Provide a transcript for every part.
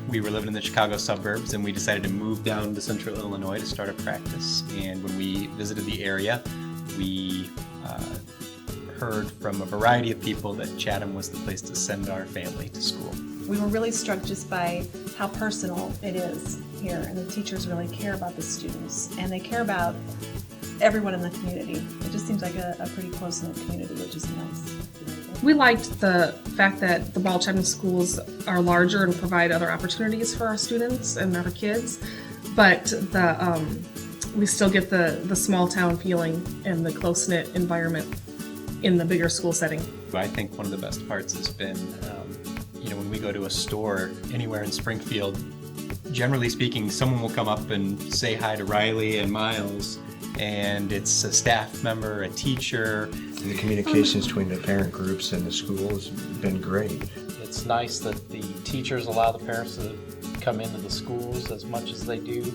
We were living in the Chicago suburbs, and we decided to move down to central Illinois to start a practice. And when we visited the area, we heard from a variety of people that Chatham was the place to send our family to school. We were really struck just by how personal it is here, and the teachers really care about the students, and they care about everyone in the community. It just seems like a pretty close-knit community, which is nice. We liked the fact that the Ball Chatham schools are larger and provide other opportunities for our students and our kids, but we still get the small town feeling and the close-knit environment in the bigger school setting. I think one of the best parts has been, when we go to a store anywhere in Springfield, generally speaking, someone will come up and say hi to Riley and Miles, and it's a staff member, a teacher. The communications between the parent groups and the school has been great. It's nice that the teachers allow the parents to come into the schools as much as they do.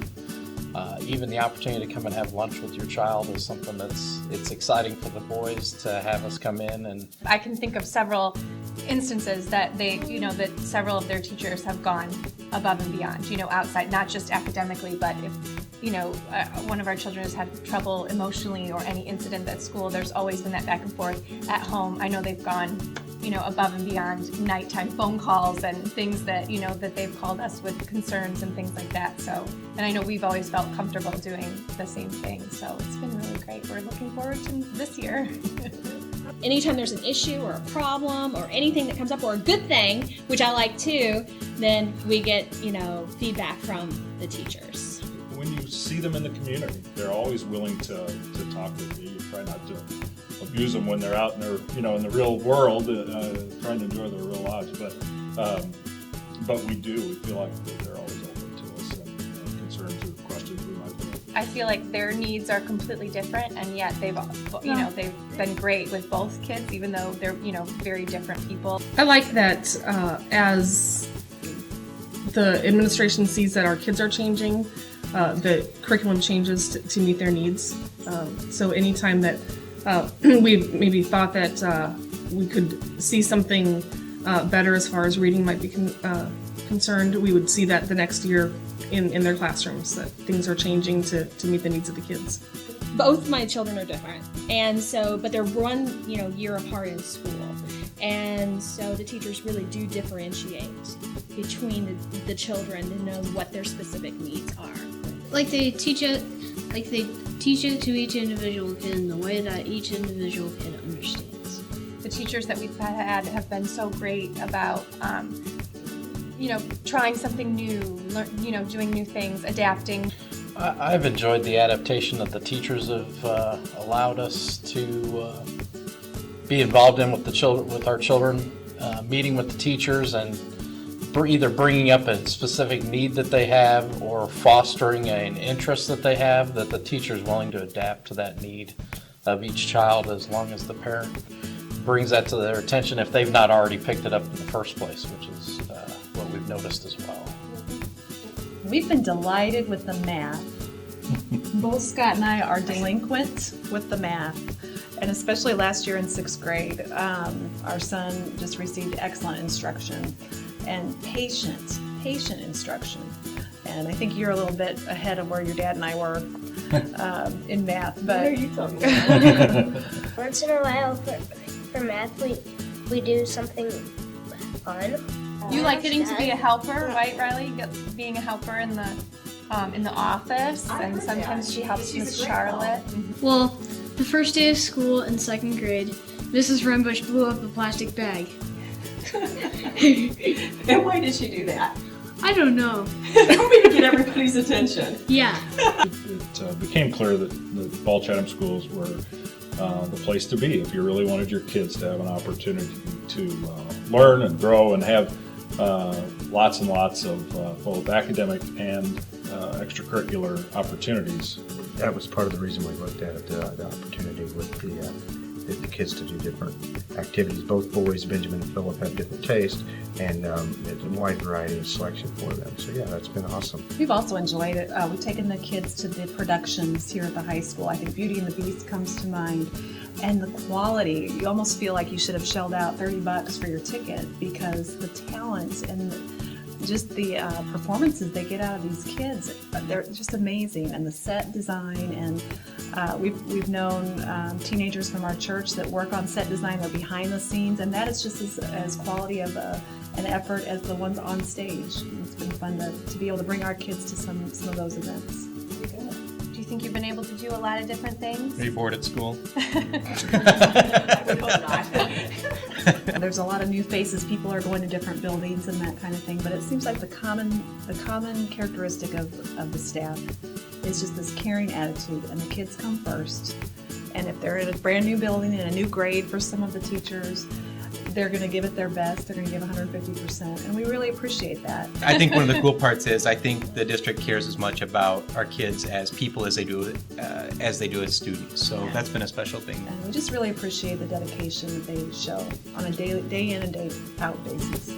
Even the opportunity to come and have lunch with your child is something it's exciting for the boys to have us come in. And I can think of several instances that that several of their teachers have gone above and beyond, outside, not just academically, but if one of our children has had trouble emotionally or any incident at school, there's always been that back and forth. At home, I know they've gone above and beyond nighttime phone calls and things that that they've called us with concerns and things like that. So, and I know we've always felt comfortable doing the same thing, so it's been really great. We're looking forward to this year. Anytime there's an issue or a problem or anything that comes up, or a good thing, which I like too, then we get feedback from the teachers. When you see them in the community, they're always willing to talk with you. You try not to abuse them when they're out in their, in the real world, trying to enjoy their real lives. But we do. We feel like they're always open to us and concerns or questions we might have. I feel like their needs are completely different, and yet they've been great with both kids, even though they're very different people. I like that as the administration sees that our kids are changing, the curriculum changes to meet their needs. So anytime that we maybe thought that we could see something better as far as reading might be concerned, we would see that the next year in their classrooms, that things are changing to meet the needs of the kids. Both my children are different, and so, but they're one year apart in school, and so the teachers really do differentiate between the children to know what their specific needs are. Like they teach it to each individual kid in the way that each individual kid understands. The teachers that we've had have been so great about trying something new, doing new things, adapting. I've enjoyed the adaptation that the teachers have allowed us to be involved in with our children, meeting with the teachers and either bringing up a specific need that they have or fostering an interest that they have, that the teacher is willing to adapt to that need of each child as long as the parent brings that to their attention if they've not already picked it up in the first place, which is what we've noticed as well. We've been delighted with the math. Both Scott and I are delinquent with the math, and especially last year in 6th grade, our son just received excellent instruction and patient instruction. And I think you're a little bit ahead of where your dad and I were in math. But what are you talking about? Once in a while for math, we do something fun. You like getting to be a helper, right, Riley? Being a helper in the office, and sometimes she helps Miss Charlotte. Well, the first day of school in 2nd grade, Mrs. Rumbush blew up a plastic bag. And why did she do that? I don't know. Probably to get everybody's attention. Yeah. It became clear that the Ball Chatham schools were the place to be if you really wanted your kids to have an opportunity to learn and grow and have lots and lots of both academic and extracurricular opportunities. That was part of the reason we looked at the opportunity with the kids to do different activities. Both boys, Benjamin and Philip, have different tastes, and it's a wide variety of selection for them. So yeah, that's been awesome. We've also enjoyed it. We've taken the kids to the productions here at the high school. I think Beauty and the Beast comes to mind. And the quality, you almost feel like you should have shelled out $30 for your ticket, because the talent and just the performances they get out of these kids, they're just amazing. And the set design, and we've known teenagers from our church that work on set design or behind the scenes, and that is just as quality of an effort as the ones on stage. It's been fun to be able to bring our kids to some of those events. Do you think you've been able to do a lot of different things? Are you bored at school? I would hope not. There's a lot of new faces. People are going to different buildings and that kind of thing. But it seems like the common characteristic of the staff is just this caring attitude, and the kids come first. And if they're in a brand new building in a new grade for some of the teachers, they're going to give it their best. They're going to give 150%, and we really appreciate that. I think one of the cool parts is I think the district cares as much about our kids as people as they do as students. So that's been a special thing. And we just really appreciate the dedication that they show on a day in and day out basis.